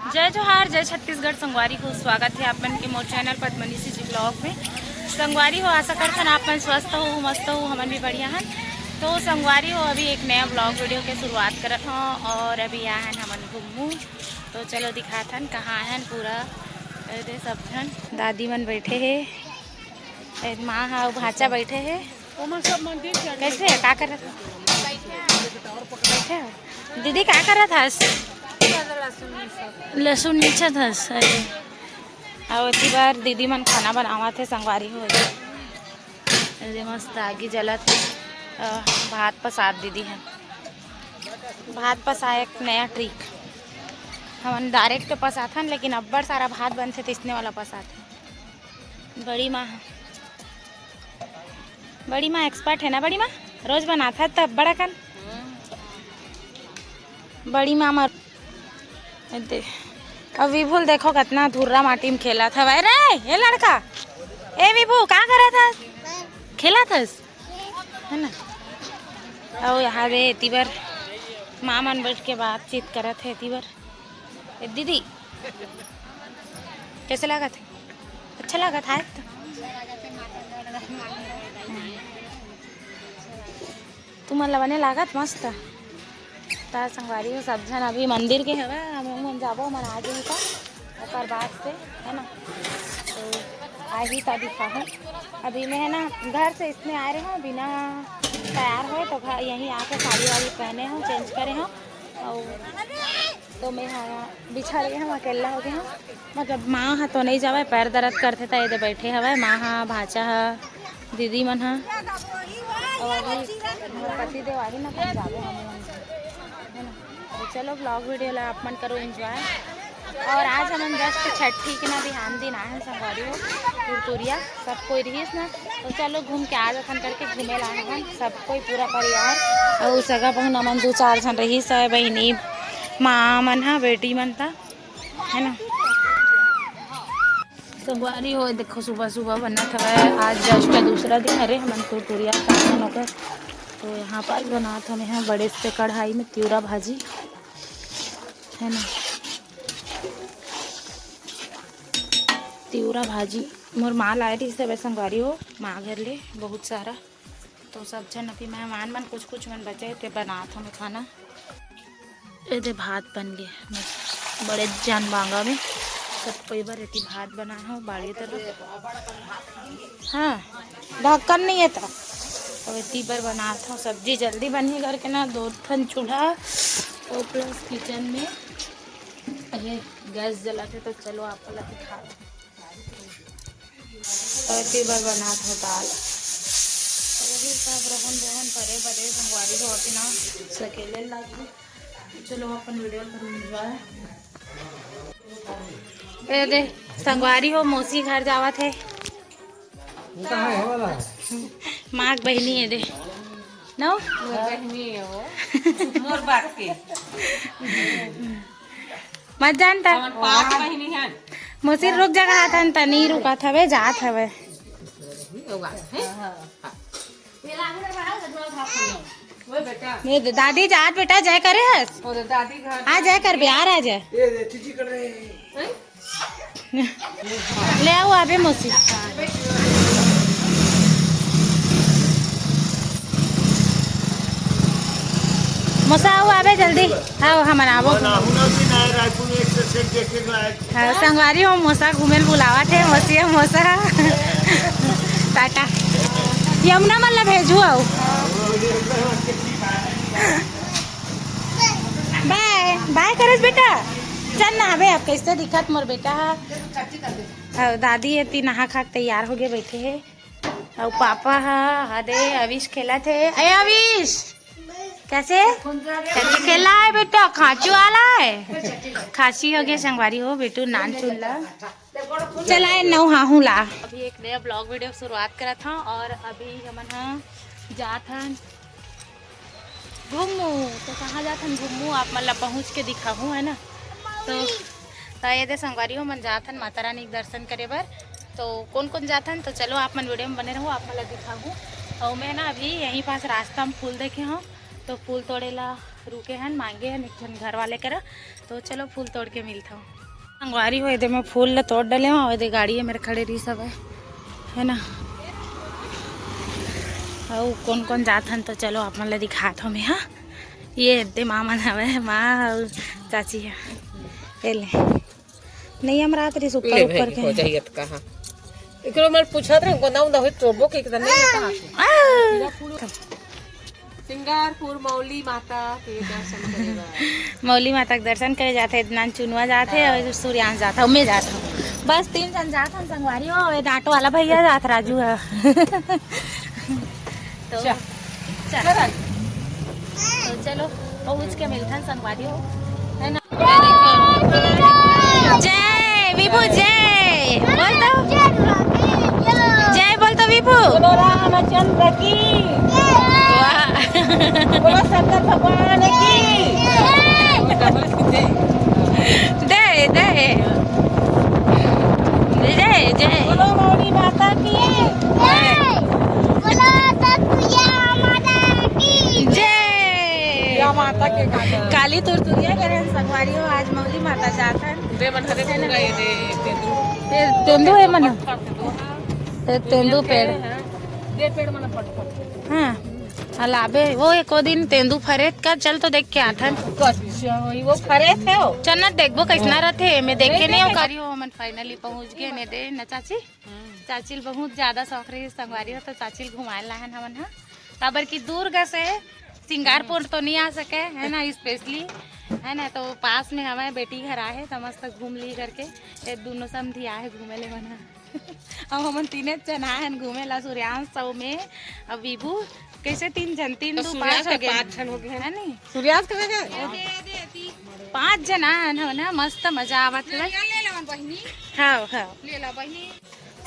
जय जोहार, जय छत्तीसगढ़। संगवारी को स्वागत है आपन के मोर चैनल पद्मनीसी जी ब्लॉग में। संगवारी हो, आशा करते हैं आपन स्वस्थ हो, मस्त हो, हमन भी बढ़िया हैं। तो संगवारी हो, अभी एक नया ब्लॉग वीडियो के शुरुआत करत हूँ और अभी आए हैं हमन घूमू। तो चलो दिखात हन कहाँ हैं पूरा। अरे सब जन दादी मन बैठे है, माँ हाँ भाचा बैठे है। कैसे का कर रहा बैठे दीदी, क्या कर रहा था? लहसुन नीचे था। अरे और इतनी बार दीदी मन खाना बनावा थे संगवारी हो। अरे मस्त आगी जलत है। भात पसाद दीदी है, भात पसा एक नया ट्रिक। हम डायरेक्ट पसाथन, लेकिन अब्बड़ सारा भात बनते तिसने वाला पसाथे। बड़ी माँ एक्सपर्ट है ना। बड़ी माँ रोज बनाता है तब बड़ा कन बड़ी माँ अब विभू देखो कितना धुर्रा माटी में खेला था। भाई रे ये लड़का, ए विभू कहाँ करा था? खेला था है ना। और यहाँ रे तिबर माँ मन बैठ के बातचीत करा थे। तिबर दीदी कैसे लगा था? अच्छा लगा था तो। तुम्हारे लवने लागत मस्त तार संगवारी हो। सब जन अभी मंदिर के हवे, हम जाबो मन आज ही का बाद से है ना। तो आज ही का दिखा अभी मैं है ना घर से इसमें आ रहे हूँ बिना तैयार हो। तो घर यहीं आके साड़ी वाड़ी पहने हूँ, चेंज करे हूँ। और तो मैं हाँ बिछा रही हूँ, अकेला हो गया हूँ। मतलब माँ हाँ तो नहीं जावे, पैर दर्द करते थे ये बैठे हवे। माँ हाँ भाचा हाँ दीदी मन हाँ और अभी पति देव आही ना कहीं जाबो हम है ना। तो चलो ब्लॉग वीडियो ला आप मन करो एंजॉय। और आज हम जस्ट छठी के ना बिहान दिन आए हैं संगवारी हो तुरतुरिया। सब कोई रहीस ना, तो चलो घूम के आज अपन करके घूमे लाए हैं सब कोई पूरा परिवार। और सगा बहन अमन 2-4 जन रहीस है, बहनी माँ मन हा बेटी मन था है ना। संगवारी हो देखो सुबह सुबह बना था। आज जस्ट दूसरा दिन अरे हमन तुरतुरिया होकर। तो यहाँ पर बना था मैं बड़े से कढ़ाई में तिवरा भाजी है ना। तिवरा भाजी मोर माँ लाए थी सब संगवारी हो, माँ घर ले बहुत सारा। तो सब जन अभी मेहमान मन कुछ मन बचे थे बना था मैं खाना। ये भात बन गए बड़े जान बांगा में। सब कोई बार इतनी भात बना है बाड़ी तरफ। हाँ ढक्कन नहीं है था। और इतनी बार बना था सब्जी जल्दी बनी करके ना। 2 ठन चूल्हा और प्लस किचन में ये गैस जला थे। तो चलो आपको लग दिखा। और इतनी बार बना था दाल। वही सब रोहन परे बड़े संगवारी हो अपना सकेले लग। चलो अपन वीडियो करूँ एंजॉय। ए दे संगवारी हो मौसी घर जावा थे। माँ बहनी है दे नो मोर बात के मत जानता मौसी रुक जगह था त नहीं रुका था वे जात हवे। दादी जात बेटा जय करे हस आ जय कर बिहार आ जाए ले आओ आबे मौसी। मौसा आओ आबे जल्दी आओ हम आवो। हाँ संगवारी हो मौसा घूमे बुलावा थे। मौसी मौसा टाटा यमुना मन ला भेजू आओ। बाय बाय करस बेटा चल ना आबे। अब कैसे दिखत मोर बेटा। दादी है नहा खा तैयार हो गए बैठे है। और पापा हदे अविश खेला थे। अरे अविश कैसे खेला है बेटा? खांचू वाला है, खांसी हो गया संगवारी हो बेटू नान चूल्ला चलाए नौ हाहू ला। अभी एक नया ब्लॉग वीडियो शुरुआत करा था और अभी हमन जात हन घूमू। तो कहाँ जात हन घूमू आप मतलब पहुँच के दिखाऊँ है ना। तो ये दे संगवारी हो मन जात हन माता रानी के दर्शन करे बर। तो कौन कौन जात हन तो चलो आप मन वीडियो में बने रहो, आप मतलब दिखाऊँ। और मैं ना अभी यहीं पास रास्ता में फूल देखे हूँ तो फूल तोड़े ला रुके हैं मांगे हैं एक घर वाले करा। तो चलो फूल तोड़ के मिलता हूँ। मंगवारी हुए थे मैं फूल तोड़ डाले हुआ दे गाड़ी है मेरे खड़े रही सब है ना। और कौन कौन जात हन तो चलो आप मतलब दिखाता हूँ मैं। हाँ ये दे मामा हवे माँ और चाची है पहले नहीं हम रात रही ऊपर ऊपर के हो जाइए तो कहाँ एकरो मैं पूछा था को नाम दहो तोड़बो के कितना नहीं कहाँ सिंगारपुर मौली माता के दर्शन करेगा। मौली माता के दर्शन करे जाते इतना चुनवा जाते और सूर्यांश जाता मैं जाता हूँ बस 3 जन जाता हम संगवारी हो ऑटो वाला भैया जात राजू है। तो चलो पहुँच के मिलता है संगवारी हो है ना। जय विभू जय बोल दो जय बोल दो विभू रामचंद्र की बोलो शंकर भगवान की जय जय जय जय बोलो मौली माता की जय माता के काली तुरतुरिया करे संगवारी हो आज मौली माता जाता है तेंदू है मन तेंदू पेड़ मन फट हाँ अलाबे वो एको दिन तेंदू फरे का चल तो देख के आता वो फरे थे चल देखबो कैसना रहते मैं देख के नहीं हो करी हो मन फाइनली पहुंच गए ने दे न चाची चाचिल बहुत ज्यादा शौक रही संगवारी हो तो चाचिल घुमाए ला है हमन हा काबर की दूर गा से सिंगारपुर तो नहीं आ सके है ना स्पेशली है ना। तो पास में हमारे बेटी घर आए तो मस्त घूम ली करके ये दोनों समझी आए घूमे ले मना। अब हम 3 जन आए घूमे ला सूर्यांश सौ में अब विभू कैसे 3 जन 3 2 5 हो गए है नहीं सूर्यांश 5 जन आए ना मस्त मजा आवत है। हाँ हाँ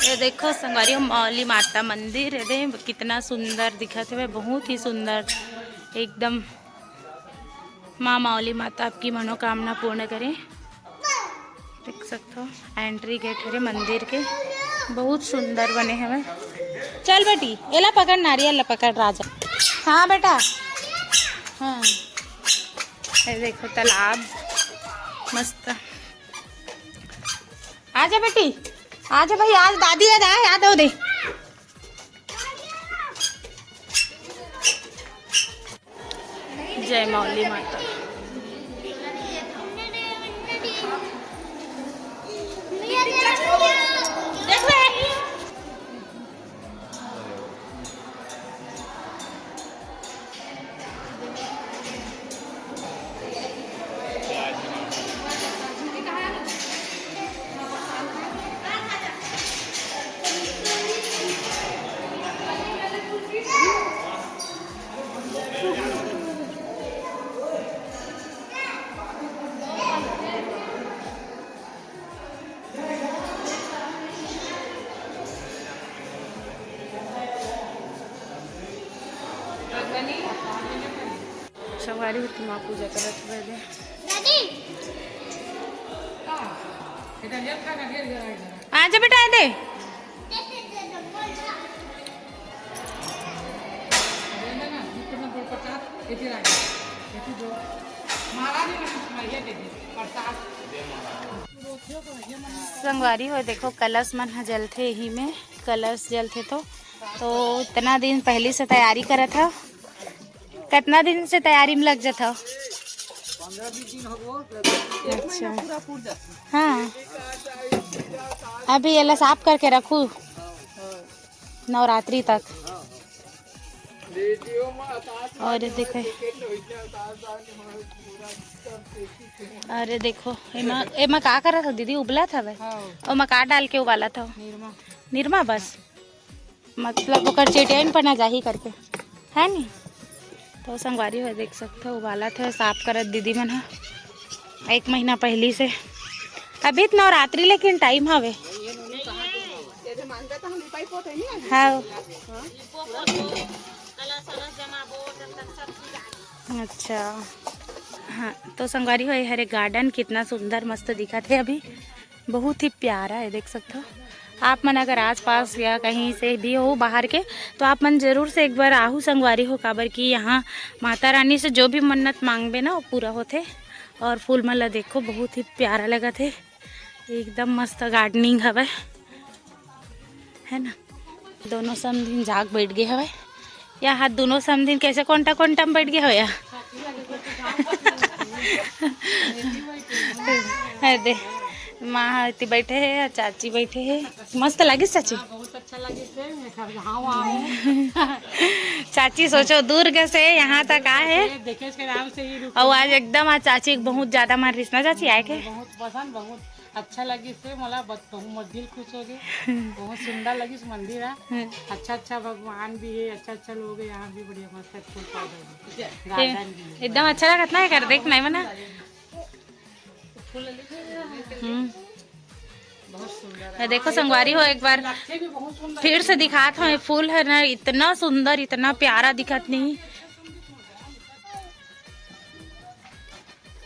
ये देखो संगवारी मौली माता मंदिर है दे कितना सुंदर दिखत है बहुत ही सुंदर एकदम। माँ मौली माता आपकी मनोकामना पूर्ण करें देख सकते हो एंट्री गेट है मंदिर के बहुत सुंदर बने हैं। चल बेटी एला पकड़ नारियल ला पकड़ राजा हाँ बेटा हाँ ये देखो तालाब मस्त। आजा बेटी आजा भाई आज दादी याद हो दे जय मौली माता। संगवारी होती माँ पूजा करत हुए आजा बेटा दे संगवारी हो देखो कलश मन जलते ही में कलश जलते तो इतना दिन पहले से तैयारी करा था कितना दिन से तैयारी में लग जाता 15-20 दिन हो अच्छा हाँ अभी ये साफ करके रखूँ नवरात्रि तक। और देखो अरे देखो एमा का करा था दीदी उबला था भाई और मका डाल के उबाला था निरमा बस मतलब वो चेटियाइन पना जाही करके है नी। तो संगवारी हो देख सकते हो उबाला था साफ करत दीदी मन 1 महीना पहली से अभी तो नवरात्रि लेकिन टाइम हवे हाँ अच्छा हाँ। तो संगवारी हो हरे गार्डन कितना सुंदर मस्त दिखा थे अभी बहुत ही प्यारा है देख सकते हो आप मन अगर आसपास या कहीं से भी हो बाहर के तो आप मन जरूर से एक बार आहू संगवारी हो, काबर कि यहाँ माता रानी से जो भी मन्नत मांगबे ना वो पूरा होते। और फूल मन ला देखो बहुत ही प्यारा लगा थे, एकदम मस्त गार्डनिंग हवे है ना। दोनों समधिन जाग बैठ गए हवे या हाथ दोनों समधिन कैसे कोंटा कोंटा में बैठ गए हो या दे माँ इतनी बैठे है, चाची बैठे है। मस्त लगी चाची? बहुत अच्छा लगे चाची सोचो दुर्ग से यहाँ तक आए देखे के नाम से ही और आज एकदम आज चाची बहुत ज्यादा मार रही ना चाची आए के बहुत पसंद, बहुत अच्छा लगी से मला बहुत दिल खुश हो गए। बहुत सुंदर लगी इस मंदिर है, अच्छा अच्छा भगवान भी है, अच्छा अच्छा लोग है यहाँ भी, बढ़िया मस्त फूल पौधे गार्डन भी एकदम अच्छा लगा ना कर देख नहीं बना। बहुत सुंदर देखो संगवारी हो एक बार भी बहुत सुंदर फिर से दिखात हो, फूल है ना इतना सुंदर इतना प्यारा दिखत नहीं।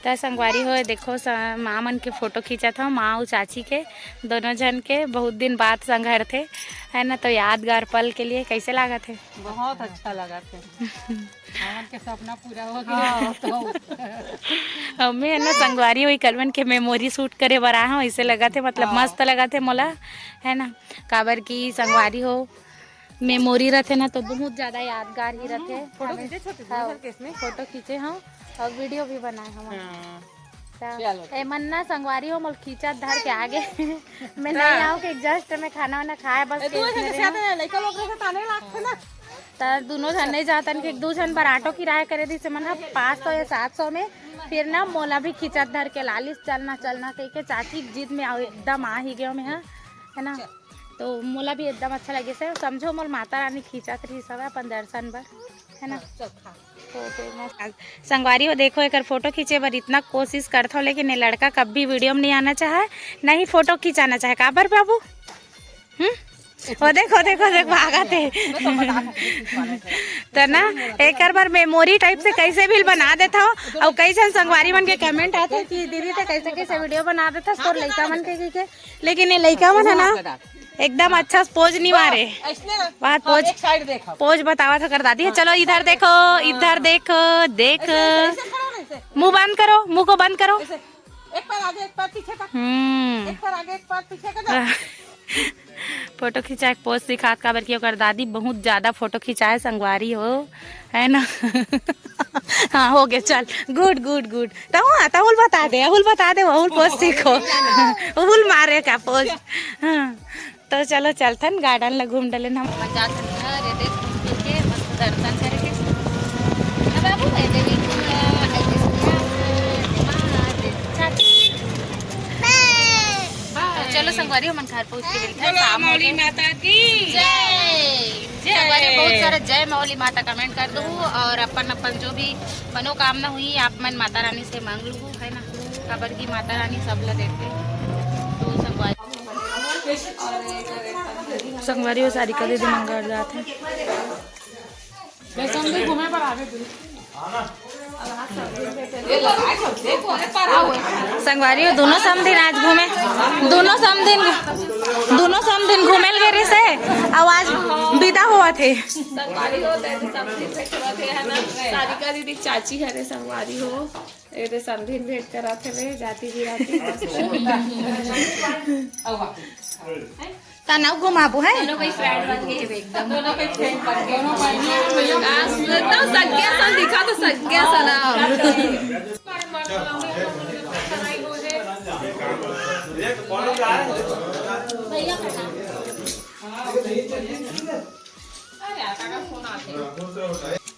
तो संगवारी हो देखो माँ मन के फोटो खींचा था, माँ और चाची के दोनों जन के बहुत दिन बाद संघर थे है ना। तो यादगार पल के लिए कैसे लगा थे? बहुत अच्छा लगा थे हमन के सपना पूरा हो गया। तो हमें है ना संगवारी हुई कलवन के मेमोरी शूट करे बर आए हो, ऐसे लगा थे मतलब मस्त लगा थे मोला है ना। काबर की संगवारी हो मेमोरी रहते ना तो बहुत ज्यादा यादगार ही रहते। फोटो खींचे हम और वीडियो भी बनाए हम मन्ना संगवारी हो मोल खींचा धर के आगे मैं नहीं आऊँ कि जस्ट में खाना वाना खाए बस दोनों जन नहीं जातन कि एक दो जन पर ऑटो किराया करे दी से मन 500 या 700 में फिर ना मोला भी खींचा धर के लालिस चलना चलना कह के चाची जिद में एकदम आ ही गयो मैं है ना। तो मोला भी एकदम अच्छा लगे से समझो मोल माता रानी खींचत रही सब अपन दर्शन बर है ना। संगवारी हो देखो एक फोटो खींचे बर इतना कोशिश करता हूँ लेकिन ये लड़का कभी वीडियो में नहीं आना चाहे ना ही फोटो खींचाना चाहे। काबर बाबू वो देखो देखो देखो भागा थे तो ना एक बार मेमोरी टाइप से कैसे भी बना देता हो। और कई जन संगवारी मन के कमेंट आते कि दीदी तो कैसे कैसे वीडियो बना देता तो लड़का मन के लेकिन ये लड़का मन है ना एकदम अच्छा पोज नहीं मारे बात पोज बतावा था कर दादी है। चलो इधर देखो इधर देखो देख मुंह बंद करो, मुंह को बंद करो। एक पैर आगे एक पैर पीछे कर, एक पैर आगे एक पैर पीछे कर। फोटो खिंचा एक पोज सिखात काबर की ओकर दादी बहुत ज्यादा फोटो खिंचाए संगवारी हो है ना। हाँ हो गया चल गुड गुड गुड। तहुल बता दे अहुल पोज सीखो अहुल मारे का पोज। हाँ तो चलो चलथन गार्डन ला घूम डले हम दर्शन करे बाबू चलो संगवारी हम घर पहुँच के मौली माता की जय। बहुत सारा जय मौली माता कमेंट कर दो और अपन अपन जो भी मनोकामना हुई आप मन माता रानी से मांग लू है ना। खबर की माता रानी सब ला देते तो संगवारी हो सारी का दीदी मंगल जाते घूमे पर आगे संगवारी हो दोनों समदिन आज घूमे दोनों समदिन घूमे गए से आवाज विदा हुआ थे। संगवारी हो सारिका दीदी चाची हरे संगवारी हो ये समधिन भेंट करा थे जाती भी राती तनाव घुमाबू है दोनों कोई फ्रेंड बन गए एकदम दोनों कोई फ्रेंड बन गए तो सज्ञा सन दिखा तो सज्ञा सना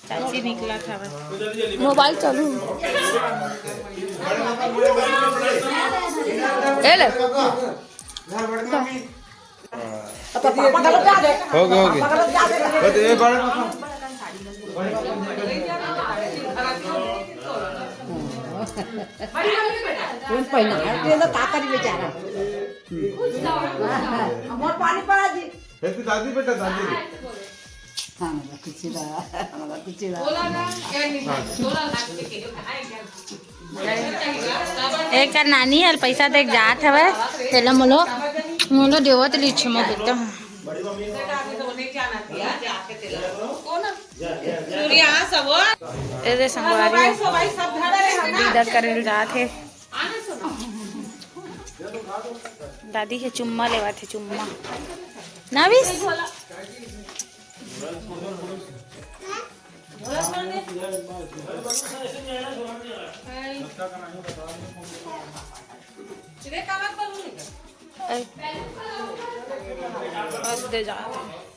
चाची निकला था मोबाइल चालू दादी बेटा दादी एक नानी हल पैसा देख जात हवे तेला मोलो मला देवात इच्छा मग बेटा ऐसे संगवारी दीदार करे जाते दादी के चुम्मा लेवा थे चुम्मा नाविस दे जाते